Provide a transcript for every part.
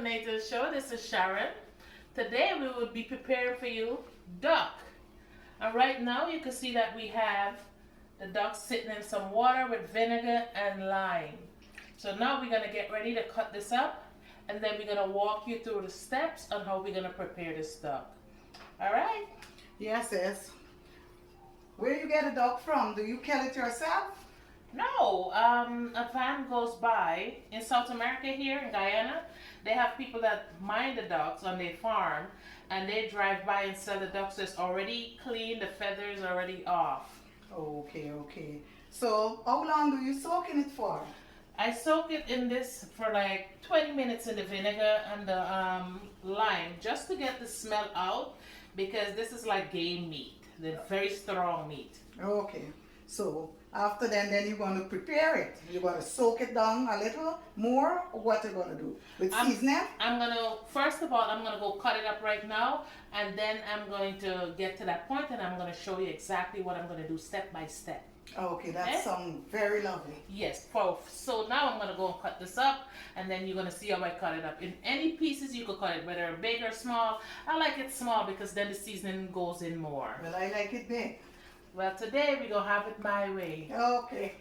Nathan's show. This is Sharon. Today we will be preparing for you duck. And right now you can see that we have the duck sitting in some water with vinegar and lime. So now we're going to get ready to cut this up, and then we're going to walk you through the steps on how we're going to prepare this duck. Alright? Yes, sis. Where you get a duck from? Do you kill it yourself? No, a van goes by in South America here in Guyana. They have people that mind the ducks on their farm, and they drive by and sell the ducks. So it's already clean, the feathers already off. Okay. So, how long do you soak in it for? I soak it in this for like 20 minutes in the vinegar and the lime, just to get the smell out, because this is like game meat, the very strong meat. Okay. So, after then you're going to prepare it. You're going to soak it down a little more, or what you're going to do? With seasoning? First of all, I'm going to go cut it up right now, and then I'm going to get to that point, and I'm going to show you exactly what I'm going to do step by step. Okay, that sounds very lovely. Yes, so now I'm going to go and cut this up, and then you're going to see how I cut it up. In any pieces you could cut it, whether big or small. I like it small because then the seasoning goes in more. Well, I like it big. Well, today we're going to have it my way. Okay.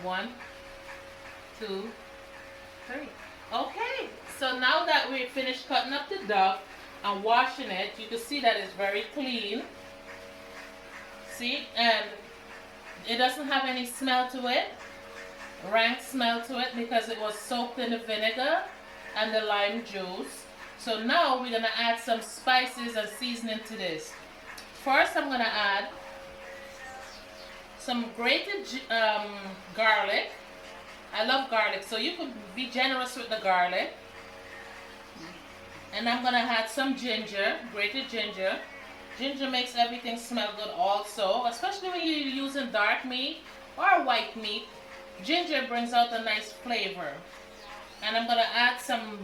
One, two, three. Okay, so now that we finished cutting up the duck and washing it, you can see that it's very clean. See, and it doesn't have any smell to it, rank smell to it, because it was soaked in the vinegar and the lime juice. So now we're going to add some spices and seasoning to this. First, I'm going to add some grated garlic. I love garlic, so you could be generous with the garlic. And I'm going to add some ginger, grated ginger. Ginger makes everything smell good also, especially when you're using dark meat or white meat. Ginger brings out a nice flavor. And I'm going to add some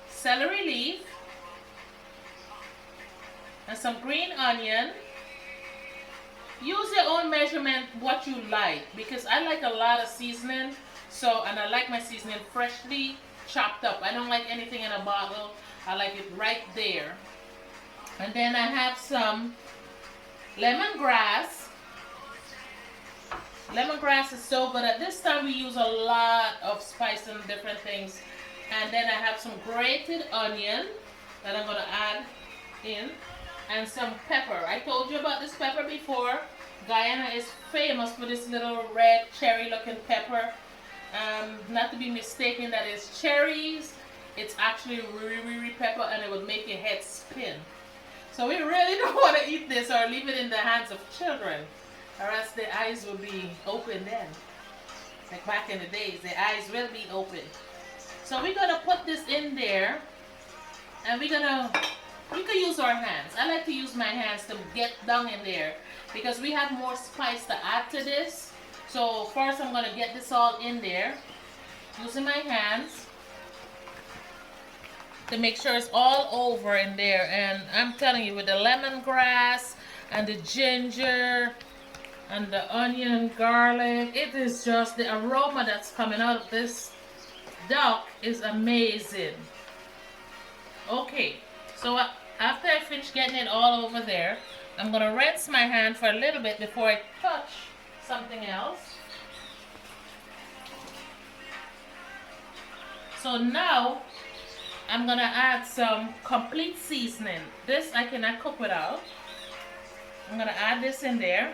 celery leaf and some green onion. Use your own measurement, what you like, because I like a lot of seasoning, and I like my seasoning freshly chopped up. I don't like anything in a bottle. I like it right there. And then I have some lemongrass. Lemongrass is so good. At this time we use a lot of spice and different things. And then I have some grated onion that I'm going to add in, and some pepper. I told you about this pepper before. Guyana is famous for this little red cherry looking pepper. Not to be mistaken, that is cherries. It's actually riri pepper, and it would make your head spin. So we really don't want to eat this or leave it in the hands of children, or else their eyes will be open then. Like back in the days, their eyes will be open. So we're going to put this in there, and you can use our hands. I like to use my hands to get down in there, because we have more spice to add to this. So first I'm going to get this all in there, using my hands to make sure it's all over in there. And I'm telling you, with the lemongrass and the ginger and the onion, garlic, it is just the aroma that's coming out of this duck is amazing. Okay, so after I finish getting it all over there, I'm going to rinse my hand for a little bit before I touch something else. So now I'm going to add some complete seasoning. This I cannot cook without. I'm going to add this in there.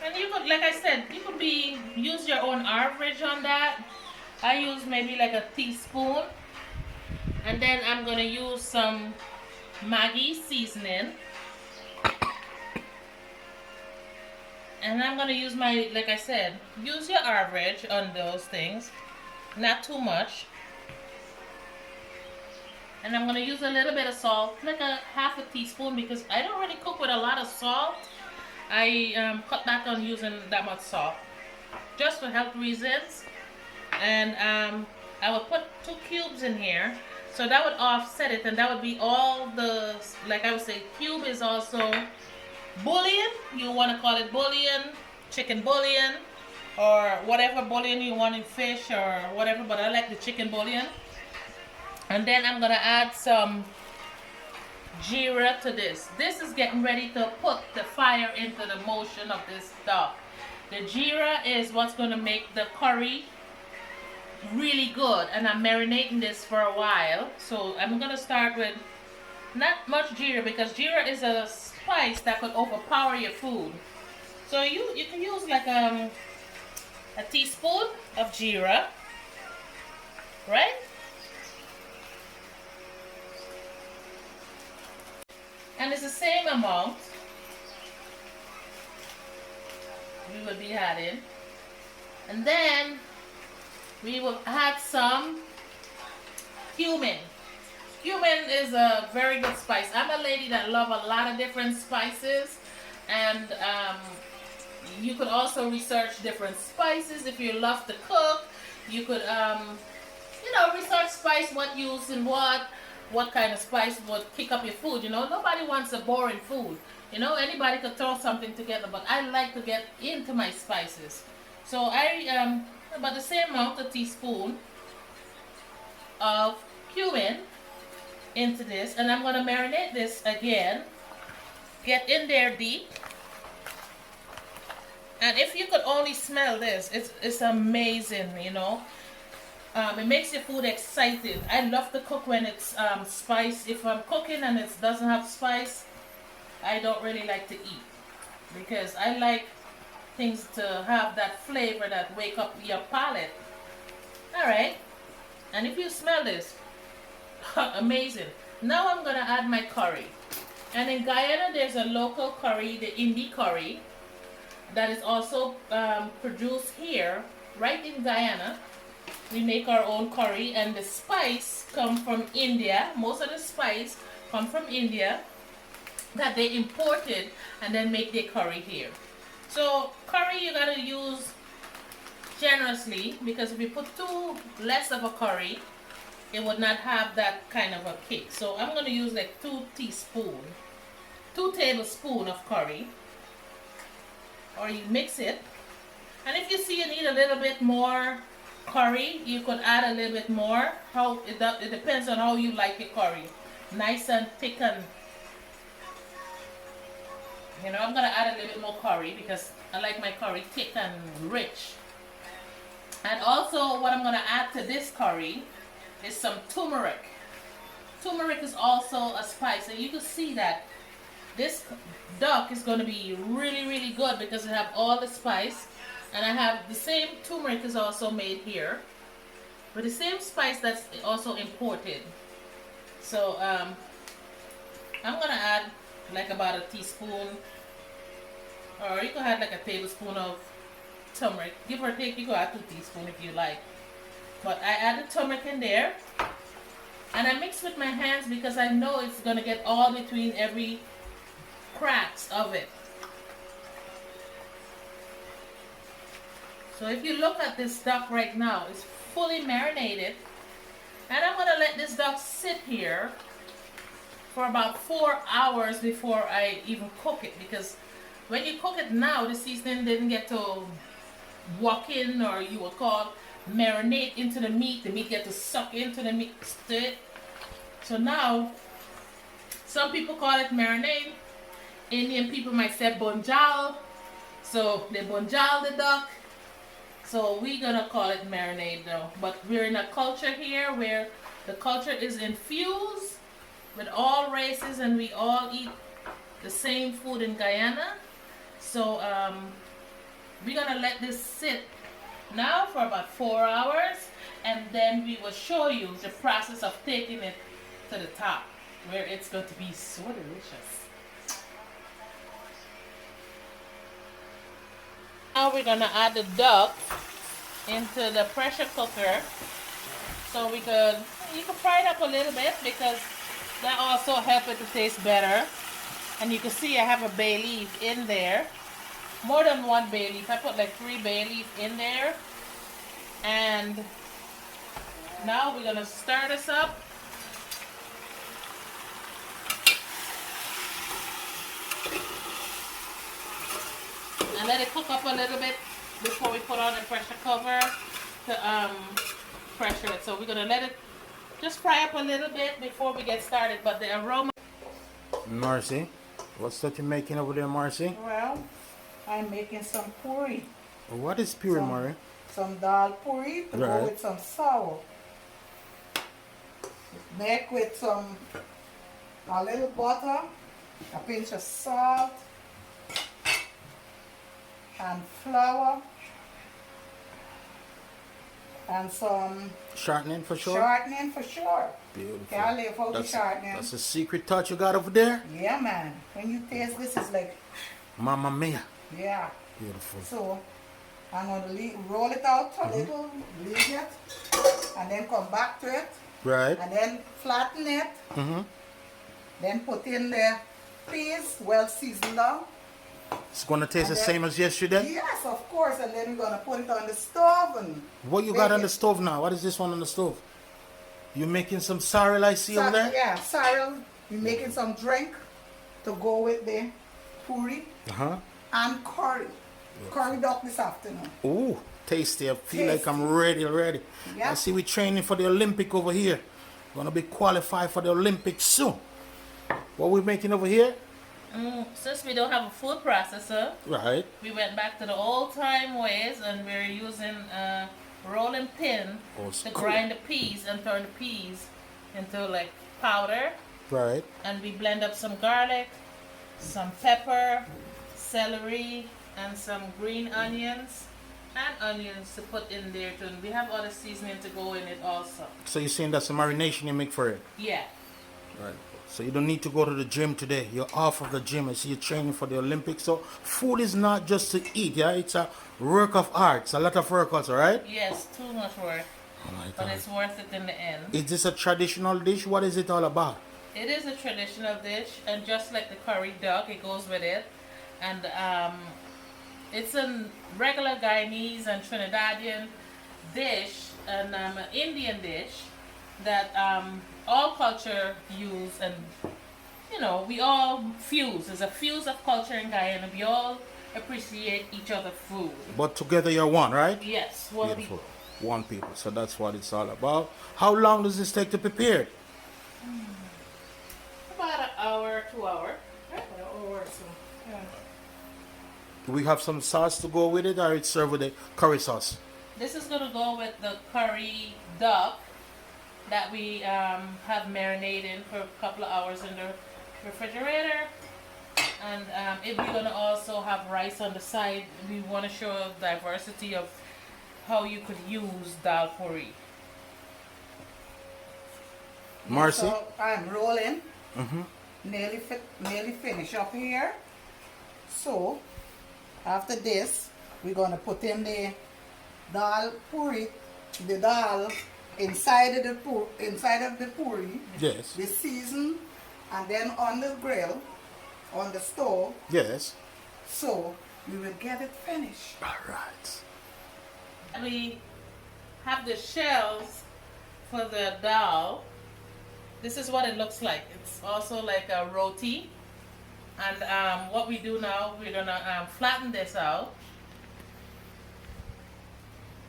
And you could, like I said, you could use your own average on that. I use maybe like a teaspoon. And then I'm going to use some Maggi seasoning. And I'm going to use like I said, use your average on those things. Not too much. And I'm going to use a little bit of salt, like half a teaspoon, because I don't really cook with a lot of salt. I cut back on using that much salt, just for health reasons. And I will put 2 cubes in here, so that would offset it, and that would be all the, like I would say, cube is also bouillon. You want to call it bouillon, chicken bouillon, or whatever bouillon you want in fish or whatever, but I like the chicken bouillon. And then I'm gonna add some jeera to this. This is getting ready to put the fire into the motion of this stock. The jeera is what's gonna make the curry really good, and I'm marinating this for a while. So I'm gonna start with not much jeera, because jeera is a spice that could overpower your food. So you can use like a teaspoon of jeera, right? And it's the same amount we will be adding. And then we will add some cumin. Cumin is a very good spice. I'm a lady that love a lot of different spices, and you could also research different spices if you love to cook. You could research spice, what use and what kind of spice would kick up your food. Nobody wants a boring food. Anybody could throw something together, but I like to get into my spices. So I about the same amount, a teaspoon of cumin into this, and I'm gonna marinate this again. Get in there deep. And if you could only smell this, it's amazing, It makes your food exciting. I love to cook when it's spice. If I'm cooking and it doesn't have spice, I don't really like to eat, because I like things to have that flavor that wake up your palate. Alright, and if you smell this, amazing. Now I'm gonna add my curry. And in Guyana there's a local curry, the Indie curry, that is also produced here, right in Guyana. We make our own curry, and the spice come from India. Most of the spice come from India that they imported and then make their curry here. So curry you gotta use generously, because if you put too less of a curry, it would not have that kind of a kick. So I'm gonna use like 2 tablespoons of curry, or you mix it. And if you see you need a little bit more curry, you could add a little bit more. It depends on how you like your curry, nice and thick, and I'm gonna add a little bit more curry because I like my curry thick and rich. And also what I'm gonna add to this curry is some turmeric. Turmeric is also a spice, and you can see that this duck is going to be really, really good because it have all the spice. And I have the same turmeric is also made here, but the same spice that's also imported. So I'm gonna add like about a teaspoon, or you could add like a tablespoon of turmeric. Give or take, you could add 2 teaspoons if you like. But I add the turmeric in there, and I mix with my hands because I know it's gonna get all between every cracks of it. So if you look at this duck right now, it's fully marinated, and I'm gonna let this duck sit here for about 4 hours before I even cook it, because when you cook it now, the seasoning didn't get to walk in, or you would call marinate into the meat get to suck into the meat. So now some people call it marinade. Indian people might say bunjal, so they bunjal the duck. So we're gonna call it marinade though. But we're in a culture here where the culture is infused with all races, and we all eat the same food in Guyana. So we're gonna let this sit now for about 4 hours, and then we will show you the process of taking it to the top, where it's going to be so delicious. Now we're gonna add the duck into the pressure cooker, so you can fry it up a little bit, because that also helps it to taste better. And you can see I have a bay leaf in there, more than 1 bay leaf. I put like 3 bay leaf in there. And now we're gonna stir this up. and let it cook up a little bit before we put on the pressure cover to pressure it. So we're gonna let it just fry up a little bit before we get started. But the aroma. Marcy, what's that you're making over there, Marcy? Well, I'm making some puri. What is puri, Mari? Some dal puri to go with some sour. Make with a little butter, a pinch of salt, and flour, and some Shortening for sure? shortening for sure. Beautiful. Can't live without the shortening. That's a secret touch you got over there? Yeah, man. When you taste this, it's like, Mamma mia. yeah. Beautiful. So, I'm going to roll it out a little, leave it, and then come back to it, Right. and then flatten it, then put in the peas, well seasoned down. It's going to taste the same as yesterday? Yes, of course, and then we're going to put it on the stove. And What you got on the stove now? What is this one on the stove? You making some sorrel I see over there? Yeah, sorrel. We're making some drink to go with the puri and curry. Curry duck this afternoon. Ooh, tasty. I feel like I'm ready already. Yeah. I see we training for the Olympic over here. Gonna be qualified for the Olympics soon. What we making over here? Since we don't have a food processor, Right. we went back to the old time ways and we're using a rolling pin Oh, to cool. grind the peas and turn the peas into like powder. Right. And we blend up some garlic, some pepper, celery, and some green onions and onions to put in there too. And we have other seasoning to go in it also. So you're saying that's a marination you make for it? Yeah. Right. So you don't need to go to the gym today. You're off of the gym. I see you're training for the Olympics. So food is not just to eat, yeah? It's a work of art. It's a lot of work also, right? Yes, too much work. Oh my But God. it's worth it in the end. Is this a traditional dish? What is it all about? It is a traditional dish, and just like the curry duck, it goes with it. And it's a regular Guyanese and Trinidadian dish, and an Indian dish that all culture use, and you know, we all fuse. There's a fuse of culture in Guyana. We all appreciate each other's food. But together you're one, right? Yes, one Beautiful. people. One people. So that's what it's all about. How long does this take to prepare? About an hour, 2 hours. an hour or so. Yeah. Do we have some sauce to go with it, or it's served with the curry sauce? This is going to go with the curry duck that we have marinated for a couple of hours in the refrigerator. And if we're going to also have rice on the side, we want to show a diversity of how you could use dal puri. Marcy? So I'm rolling. Nearly finished up here. So after this, we're gonna put in the dal puri, the dal inside of the puri. Yes. The season, and then on the grill, on the stove. Yes. So we will get it finished. All right. We have the shells for the dal. This is what it looks like. It's also like a roti. And what we do now, we're gonna flatten this out.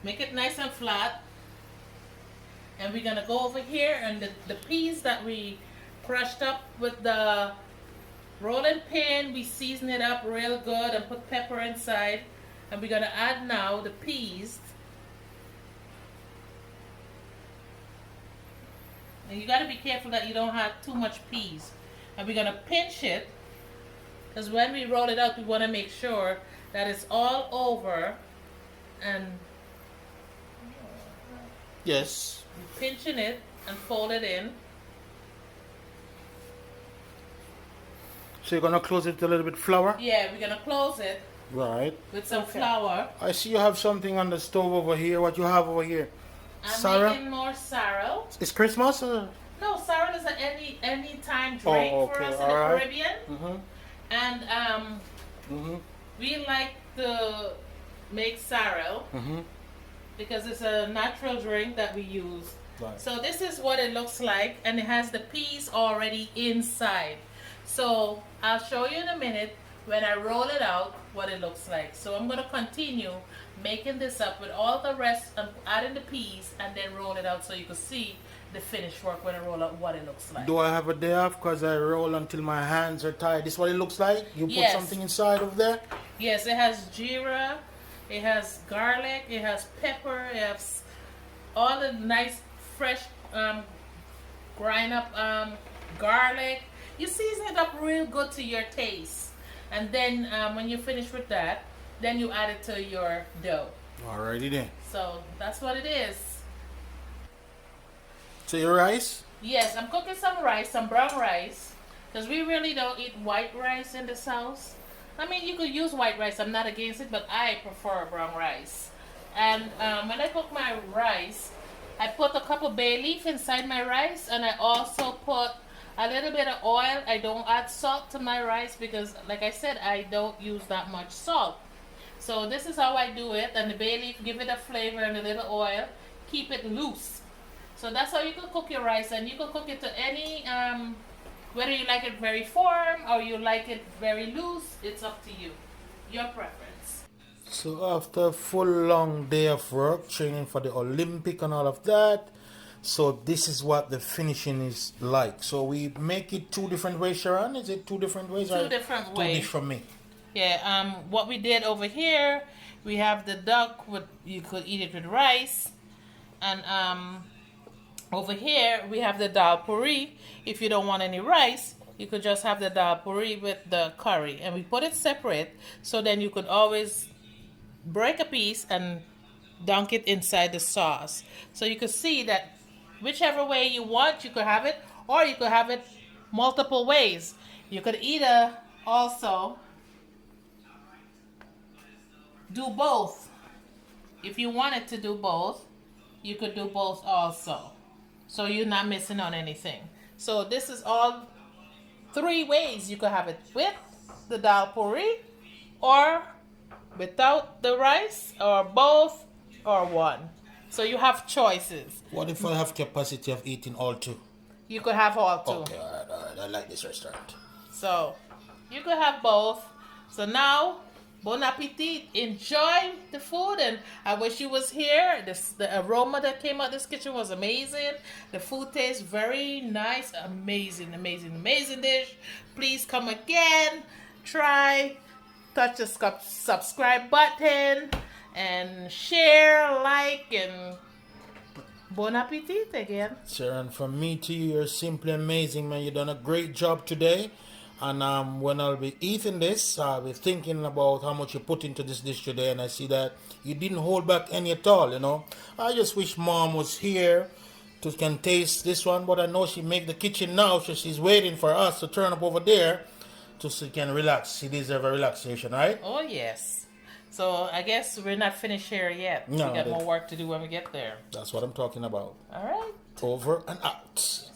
Make it nice and flat. And we're gonna go over here, and the peas that we crushed up with the rolling pin, we season it up real good and put pepper inside. And we're gonna add now the peas. And you gotta be careful that you don't have too much peas. And we're gonna pinch it, because when we roll it out, we wanna make sure that it's all over. And Yes. pinching it and fold it in. So you're gonna close it with a little bit flour? Yeah, we're gonna close it Right. with some flour. I see you have something on the stove over here. What you have over here? I'm Sorrel? making more sorrel. It's Christmas? Or? No, sorrel is an any time drink Oh, for okay, us in the alright. Caribbean. And we like to make sorrel because it's a natural drink that we use. Right. So this is what it looks like, and it has the peas already inside. So I'll show you in a minute when I roll it out what it looks like. So I'm gonna continue making this up with all the rest and adding the peas and then roll it out so you can see the finished work when I roll out what it looks like. Do I have a day off because I roll until my hands are tired? This is what it looks like? You put Yes. something inside of there? Yes, it has jeera, it has garlic, it has pepper, it has all the nice fresh grind up garlic. You season it up real good to your taste. And then when you finish with that, then you add it to your dough. Alrighty then. So that's what it is. So your rice? Yes, I'm cooking some rice, some brown rice, because we really don't eat white rice in this house. I mean, you could use white rice. I'm not against it, but I prefer brown rice. And when I cook my rice, I put a couple bay leaf inside my rice, and I also put a little bit of oil. I don't add salt to my rice because, like I said, I don't use that much salt. So this is how I do it, and the bay leaf give it a flavor and a little oil, keep it loose. So that's how you can cook your rice, and you can cook it to any, whether you like it very firm or you like it very loose, it's up to you, your preference. So after a full long day of work, training for the Olympic and all of that, so this is what the finishing is like. So we make it two different ways, Sharon? Is it two different ways? Two different ways. Two dish from me. Yeah, what we did over here, we have the duck with, you could eat it with rice, and over here we have the dal puri. If you don't want any rice, you could just have the dal puri with the curry, and we put it separate, so then you could always break a piece and dunk it inside the sauce. So you could see that whichever way you want, you could have it, or you could have it multiple ways. You could either also do both. If you wanted to do both, you could do both also. So you're not missing on anything. So this is all three ways. You could have it with the dal puri, or without the rice, or both, or one. So you have choices. What if I have capacity of eating all two? You could have all two. Okay, alright. I like this restaurant. So you could have both. So now, bon appetit. Enjoy the food, and I wish you was here. The aroma that came out this kitchen was amazing. The food tastes very nice. Amazing, amazing, amazing dish. Please come again. Try. Touch the subscribe button and share, like, and bon appetit again. Sharon, from me to you, you're simply amazing, man. You've done a great job today. And when I'll be eating this, I'll be thinking about how much you put into this dish today, and I see that you didn't hold back any at all, you know. I just wish Mom was here to can taste this one, but I know she make the kitchen now, so she's waiting for us to turn up over there so she can relax. She deserves a relaxation, right? Oh, yes. So I guess we're not finished here yet. No, we got more work to do when we get there. That's what I'm talking about. All right. Over and out.